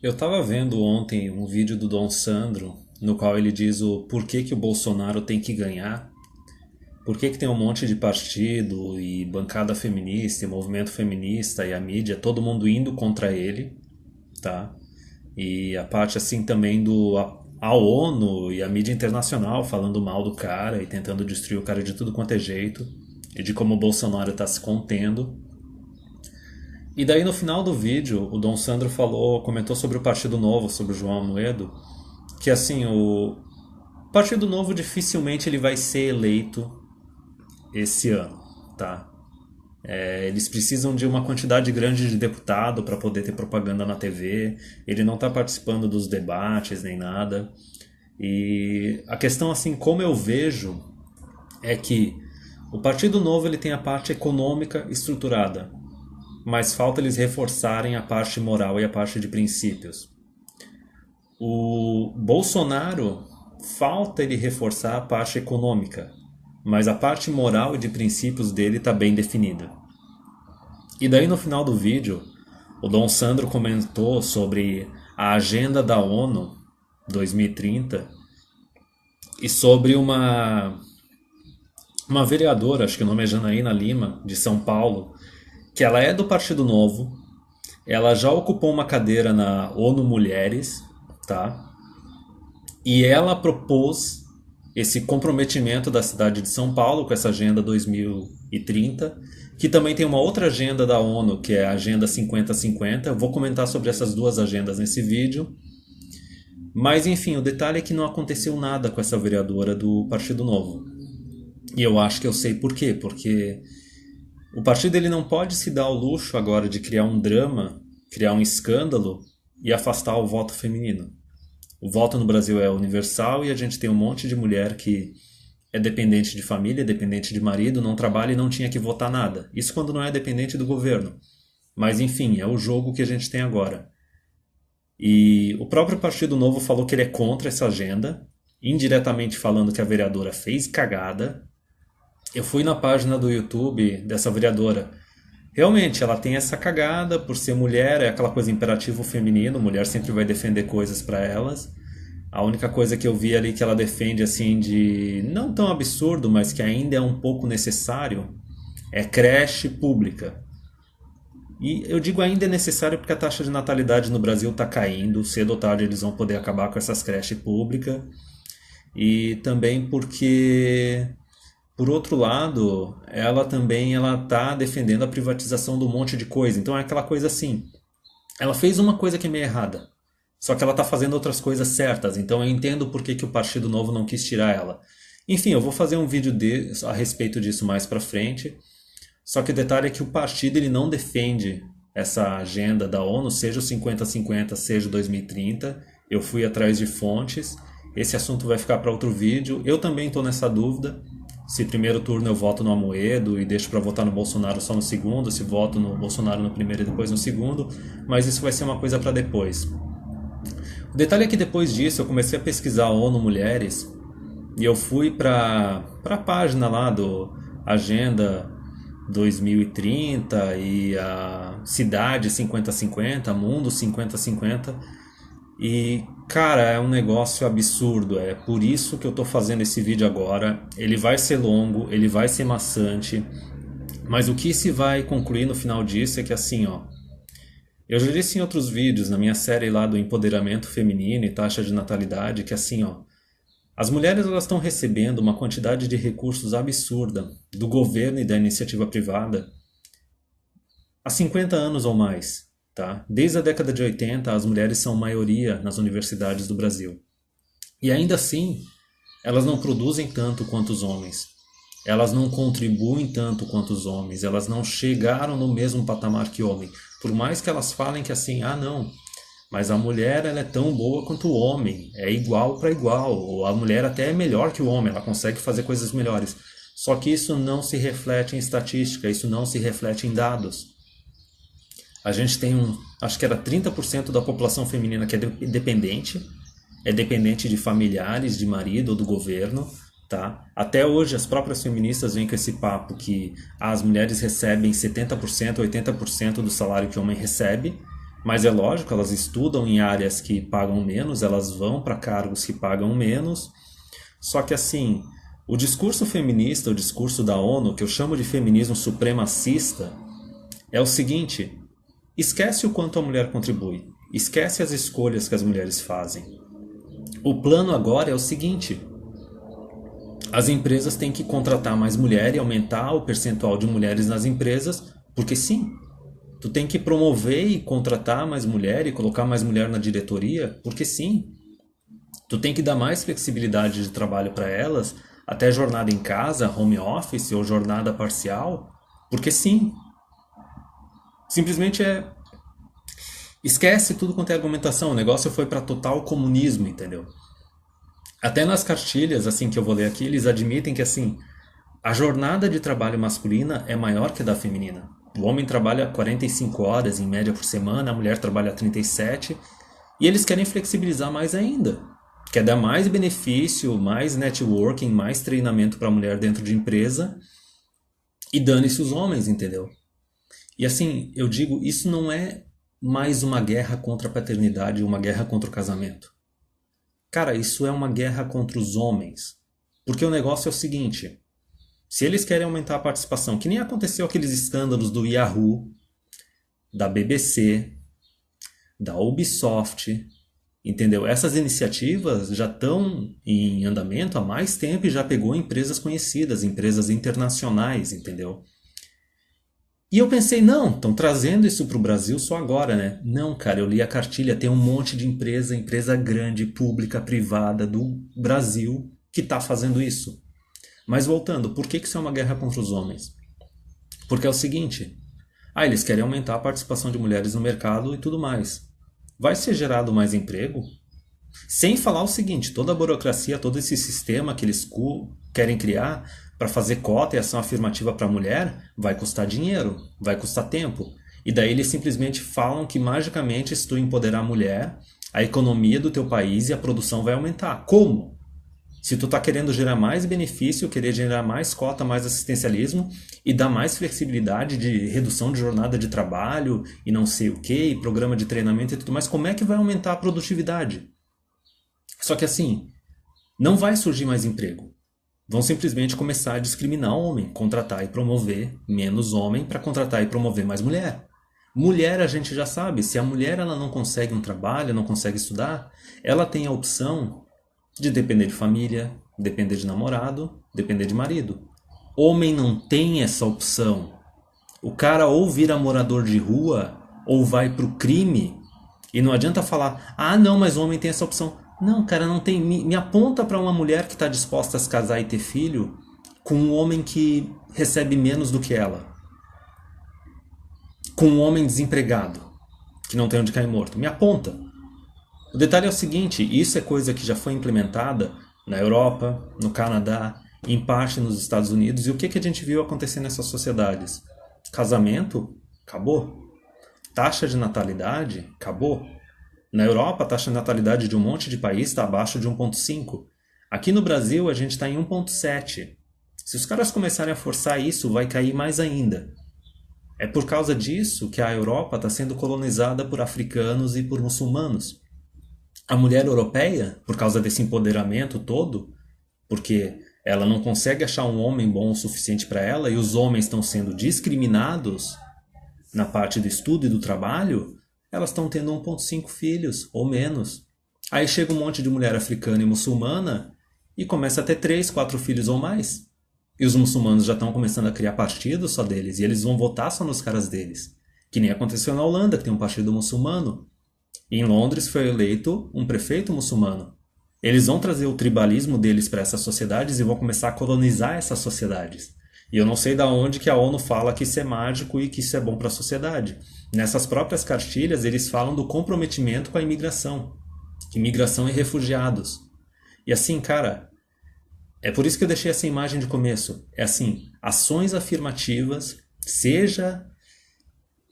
Eu estava vendo ontem um vídeo do Dom Sandro, no qual ele diz o porquê que o Bolsonaro tem que ganhar, porquê que tem um monte de partido e bancada feminista e movimento feminista e a mídia, todo mundo indo contra ele, tá? E a parte assim também a ONU e a mídia internacional falando mal do cara e tentando destruir o cara de tudo quanto é jeito, e de como o Bolsonaro está se contendo. E daí no final do vídeo, o Dom Sandro comentou sobre o Partido Novo, sobre o João Amoedo, que assim, o Partido Novo dificilmente ele vai ser eleito esse ano, tá? Eles precisam de uma quantidade grande de deputado para poder ter propaganda na TV. Ele não está participando dos debates nem nada. E a questão assim, como eu vejo, é que o Partido Novo ele tem a parte econômica estruturada, mas falta eles reforçarem a parte moral e a parte de princípios. O Bolsonaro falta ele reforçar a parte econômica, mas a parte moral e de princípios dele está bem definida. E daí no final do vídeo, o Dom Sandro comentou sobre a agenda da ONU 2030 e sobre uma vereadora, acho que o nome é Janaína Lima, de São Paulo, que ela é do Partido Novo, ela já ocupou uma cadeira na ONU Mulheres, tá? E ela propôs esse comprometimento da cidade de São Paulo com essa agenda 2030, que também tem uma outra agenda da ONU, que é a Agenda 50-50. Eu vou comentar sobre essas duas agendas nesse vídeo. Mas enfim, o detalhe é que não aconteceu nada com essa vereadora do Partido Novo. E eu acho que eu sei por quê, porque o partido ele não pode se dar ao luxo agora de criar um drama, criar um escândalo e afastar o voto feminino. O voto no Brasil é universal e a gente tem um monte de mulher que é dependente de família, dependente de marido, não trabalha e não tinha que votar nada. Isso quando não é dependente do governo. Mas enfim, é o jogo que a gente tem agora. E o próprio Partido Novo falou que ele é contra essa agenda, indiretamente falando que a vereadora fez cagada. Eu fui na página do YouTube dessa vereadora. Realmente, ela tem essa cagada por ser mulher, é aquela coisa imperativo feminino, mulher sempre vai defender coisas para elas. A única coisa que eu vi ali que ela defende assim de não tão absurdo, mas que ainda é um pouco necessário, é creche pública. E eu digo ainda é necessário porque a taxa de natalidade no Brasil está caindo, cedo ou tarde eles vão poder acabar com essas creches públicas. E também porque por outro lado, ela tá defendendo a privatização de um monte de coisa. Então é aquela coisa assim, ela fez uma coisa que é meio errada, só que ela tá fazendo outras coisas certas. Então eu entendo por que que o Partido Novo não quis tirar ela. Enfim, eu vou fazer um vídeo a respeito disso mais pra frente. Só que o detalhe é que o partido ele não defende essa agenda da ONU, seja o 50-50, seja o 2030. Eu fui atrás de fontes. Esse assunto vai ficar para outro vídeo. Eu também estou nessa dúvida. Se primeiro turno eu voto no Amoedo e deixo para votar no Bolsonaro só no segundo, se voto no Bolsonaro no primeiro e depois no segundo, mas isso vai ser uma coisa para depois. O detalhe é que depois disso eu comecei a pesquisar a ONU Mulheres e eu fui para a página lá do Agenda 2030 e a Cidade 50-50, Mundo 50-50. E, cara, é um negócio absurdo. É por isso que eu tô fazendo esse vídeo agora. Ele vai ser longo, ele vai ser maçante. Mas o que se vai concluir no final disso é que assim, ó. Eu já disse em outros vídeos, na minha série lá do empoderamento feminino e taxa de natalidade, que assim, ó. As mulheres elas estão recebendo uma quantidade de recursos absurda do governo e da iniciativa privada há 50 anos ou mais. Tá? Desde a década de 80, as mulheres são maioria nas universidades do Brasil. E ainda assim, elas não produzem tanto quanto os homens. Elas não contribuem tanto quanto os homens. Elas não chegaram no mesmo patamar que o homem. Por mais que elas falem que assim, ah não, mas a mulher ela é tão boa quanto o homem. É igual para igual. Ou a mulher até é melhor que o homem. Ela consegue fazer coisas melhores. Só que isso não se reflete em estatística. Isso não se reflete em dados. A gente tem acho que era 30% da população feminina que é dependente de familiares, de marido ou do governo, tá? Até hoje as próprias feministas vêm com esse papo que as mulheres recebem 70%, 80% do salário que o homem recebe, Mas é lógico, elas estudam em áreas que pagam menos, elas vão para cargos que pagam menos. Só que assim, o discurso feminista, o discurso da ONU, que eu chamo de feminismo supremacista, é o seguinte: esquece o quanto a mulher contribui, esquece as escolhas que as mulheres fazem. O plano agora é o seguinte: as empresas têm que contratar mais mulher e aumentar o percentual de mulheres nas empresas, porque sim, tu tem que promover e contratar mais mulher e colocar mais mulher na diretoria, porque sim. Tu tem que dar mais flexibilidade de trabalho para elas, até jornada em casa, home office ou jornada parcial, porque sim. Simplesmente esquece tudo quanto é argumentação, o negócio foi para total comunismo, entendeu? Até nas cartilhas, assim, que eu vou ler aqui, eles admitem que, assim, a jornada de trabalho masculina é maior que a da feminina. O homem trabalha 45 horas em média por semana, a mulher trabalha 37, e eles querem flexibilizar mais ainda. Quer dar mais benefício, mais networking, mais treinamento para a mulher dentro de empresa, e dane-se os homens, entendeu? E assim, eu digo, isso não é mais uma guerra contra a paternidade, uma guerra contra o casamento. Cara, isso é uma guerra contra os homens. Porque o negócio é o seguinte: se eles querem aumentar a participação, que nem aconteceu aqueles escândalos do Yahoo, da BBC, da Ubisoft, entendeu? Essas iniciativas já estão em andamento há mais tempo e já pegou empresas conhecidas, empresas internacionais, entendeu? E eu pensei, não, estão trazendo isso para o Brasil só agora, né? Não, cara, eu li a cartilha, tem um monte de empresa grande, pública, privada do Brasil que está fazendo isso. Mas voltando, por que isso é uma guerra contra os homens? Porque é o seguinte: eles querem aumentar a participação de mulheres no mercado e tudo mais. Vai ser gerado mais emprego? Sem falar o seguinte: toda a burocracia, todo esse sistema que eles querem criar para fazer cota e ação afirmativa para a mulher vai custar dinheiro, vai custar tempo. E daí eles simplesmente falam que magicamente, se tu empoderar a mulher, a economia do teu país e a produção vai aumentar. Como? Se tu tá querendo gerar mais benefício, querer gerar mais cota, mais assistencialismo e dar mais flexibilidade de redução de jornada de trabalho e não sei o que, e programa de treinamento e tudo mais, como é que vai aumentar a produtividade? Só que assim, não vai surgir mais emprego. Vão simplesmente começar a discriminar o homem, contratar e promover menos homem para contratar e promover mais mulher. Mulher, a gente já sabe, se a mulher ela não consegue um trabalho, não consegue estudar, ela tem a opção de depender de família, depender de namorado, depender de marido. Homem não tem essa opção. O cara ou vira morador de rua ou vai pro crime. E não adianta falar, não, mas o homem tem essa opção. Não, cara, não tem. Me aponta para uma mulher que está disposta a se casar e ter filho com um homem que recebe menos do que ela. Com um homem desempregado, que não tem onde cair morto. Me aponta. O detalhe é o seguinte: isso é coisa que já foi implementada na Europa, no Canadá, em parte nos Estados Unidos. E o que a gente viu acontecer nessas sociedades? Casamento? Acabou. Taxa de natalidade? Acabou. Na Europa, a taxa de natalidade de um monte de país está abaixo de 1,5. Aqui no Brasil, a gente está em 1,7. Se os caras começarem a forçar isso, vai cair mais ainda. É por causa disso que a Europa está sendo colonizada por africanos e por muçulmanos. A mulher europeia, por causa desse empoderamento todo, porque ela não consegue achar um homem bom o suficiente para ela e os homens estão sendo discriminados na parte do estudo e do trabalho, elas estão tendo 1,5 filhos ou menos. Aí chega um monte de mulher africana e muçulmana e começa a ter 3, 4 filhos ou mais. E os muçulmanos já estão começando a criar partidos só deles e eles vão votar só nos caras deles. Que nem aconteceu na Holanda, que tem um partido muçulmano. E em Londres foi eleito um prefeito muçulmano. Eles vão trazer o tribalismo deles para essas sociedades e vão começar a colonizar essas sociedades. E eu não sei da onde que a ONU fala que isso é mágico e que isso é bom para a sociedade. Nessas próprias cartilhas, eles falam do comprometimento com a imigração e refugiados. E assim, cara, é por isso que eu deixei essa imagem de começo. É assim, ações afirmativas, seja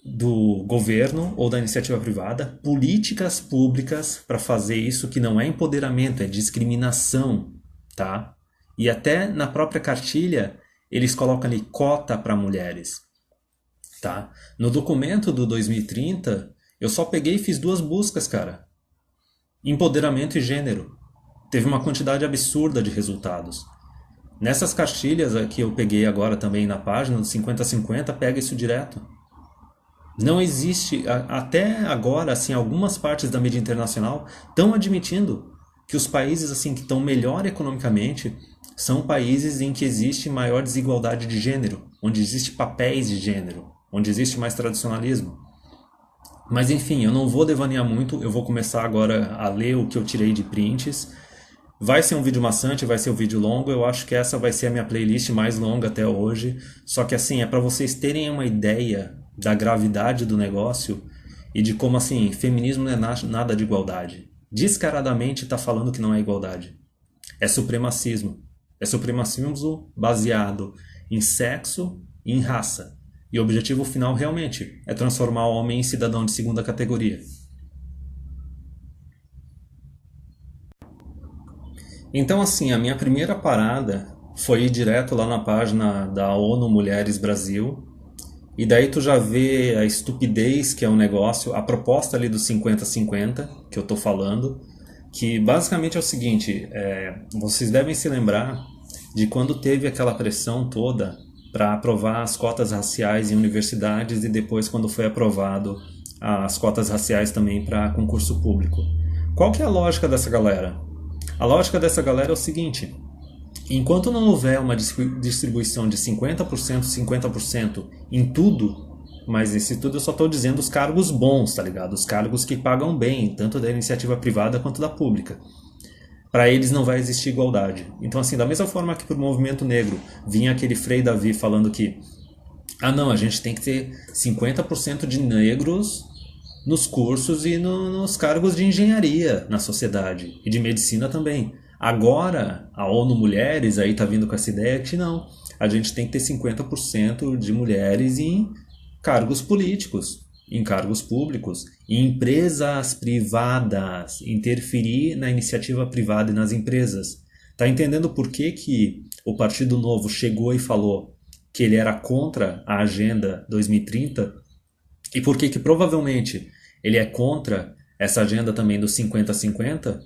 do governo ou da iniciativa privada, políticas públicas para fazer isso que não é empoderamento, é discriminação, tá? E até na própria cartilha, eles colocam ali cota para mulheres, tá? No documento do 2030, Eu só peguei e fiz 2 buscas, cara. Empoderamento e gênero. Teve uma quantidade absurda de resultados. Nessas cartilhas que eu peguei agora também na página do 50-50, pega isso direto. Não existe, até agora, assim, algumas partes da mídia internacional estão admitindo que os países assim que estão melhor economicamente são países em que existe maior desigualdade de gênero, onde existe papéis de gênero, onde existe mais tradicionalismo. Mas enfim, eu não vou devanear muito, eu vou começar agora a ler o que eu tirei de prints. Vai ser um vídeo maçante, vai ser um vídeo longo, eu acho que essa vai ser a minha playlist mais longa até hoje. Só que assim, é para vocês terem uma ideia da gravidade do negócio e de como assim, feminismo não é nada de igualdade. Descaradamente está falando que não é igualdade. É supremacismo. É supremacismo baseado em sexo e em raça. E o objetivo final realmente é transformar o homem em cidadão de segunda categoria. Então, assim, a minha primeira parada foi ir direto lá na página da ONU Mulheres Brasil. E daí tu já vê a estupidez que é o negócio, a proposta ali do 50-50 que eu tô falando, que basicamente é o seguinte, vocês devem se lembrar de quando teve aquela pressão toda para aprovar as cotas raciais em universidades e depois quando foi aprovado as cotas raciais também para concurso público. Qual que é a lógica dessa galera? A lógica dessa galera é o seguinte: enquanto não houver uma distribuição de 50%, 50% em tudo, mas esse tudo eu só estou dizendo os cargos bons, tá ligado? Os cargos que pagam bem, tanto da iniciativa privada quanto da pública. Para eles não vai existir igualdade. Então, assim, da mesma forma que para o movimento negro vinha aquele Frei Davi falando que não, a gente tem que ter 50% de negros nos cursos e nos cargos de engenharia na sociedade e de medicina também. Agora, a ONU Mulheres aí tá vindo com essa ideia que não, a gente tem que ter 50% de mulheres em cargos políticos, em cargos públicos, em empresas privadas, interferir na iniciativa privada e nas empresas. Tá entendendo por que que o Partido Novo chegou e falou que ele era contra a Agenda 2030 e por que que provavelmente ele é contra essa agenda também do 50-50?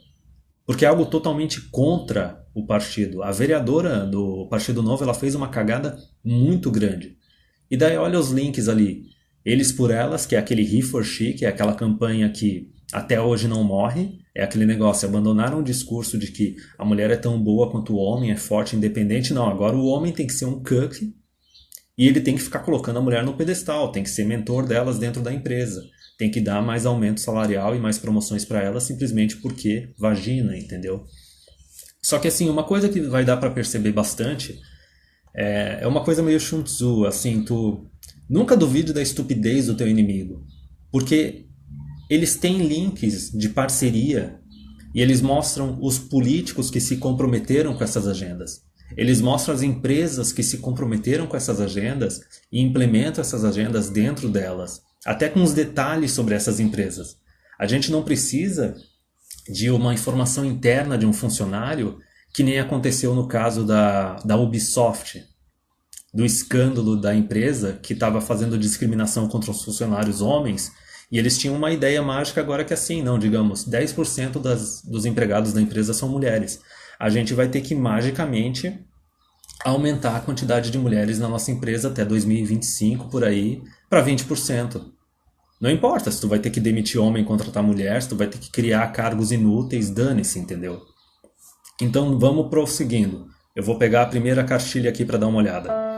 Porque é algo totalmente contra o partido. A vereadora do Partido Novo ela fez uma cagada muito grande. E daí olha os links ali. Eles por Elas, que é aquele He for She, que é aquela campanha que até hoje não morre. É aquele negócio, abandonaram o discurso de que a mulher é tão boa quanto o homem, é forte, independente. Não, agora o homem tem que ser um cuck e ele tem que ficar colocando a mulher no pedestal, tem que ser mentor delas dentro da empresa. Tem que dar mais aumento salarial e mais promoções para elas simplesmente porque vagina, entendeu? Só que assim, uma coisa que vai dar para perceber bastante é uma coisa meio Sun Tzu, assim, tu nunca duvide da estupidez do teu inimigo, porque eles têm links de parceria e eles mostram os políticos que se comprometeram com essas agendas. Eles mostram as empresas que se comprometeram com essas agendas e implementam essas agendas dentro delas, até com os detalhes sobre essas empresas. A gente não precisa de uma informação interna de um funcionário, que nem aconteceu no caso da Ubisoft, do escândalo da empresa que estava fazendo discriminação contra os funcionários homens, e eles tinham uma ideia mágica agora que assim, não, digamos, 10% dos empregados da empresa são mulheres. A gente vai ter que magicamente aumentar a quantidade de mulheres na nossa empresa até 2025, por aí, para 20%. Não importa se tu vai ter que demitir homem e contratar mulher, se tu vai ter que criar cargos inúteis, dane-se, entendeu? Então vamos prosseguindo. Eu vou pegar a primeira cartilha aqui para dar uma olhada.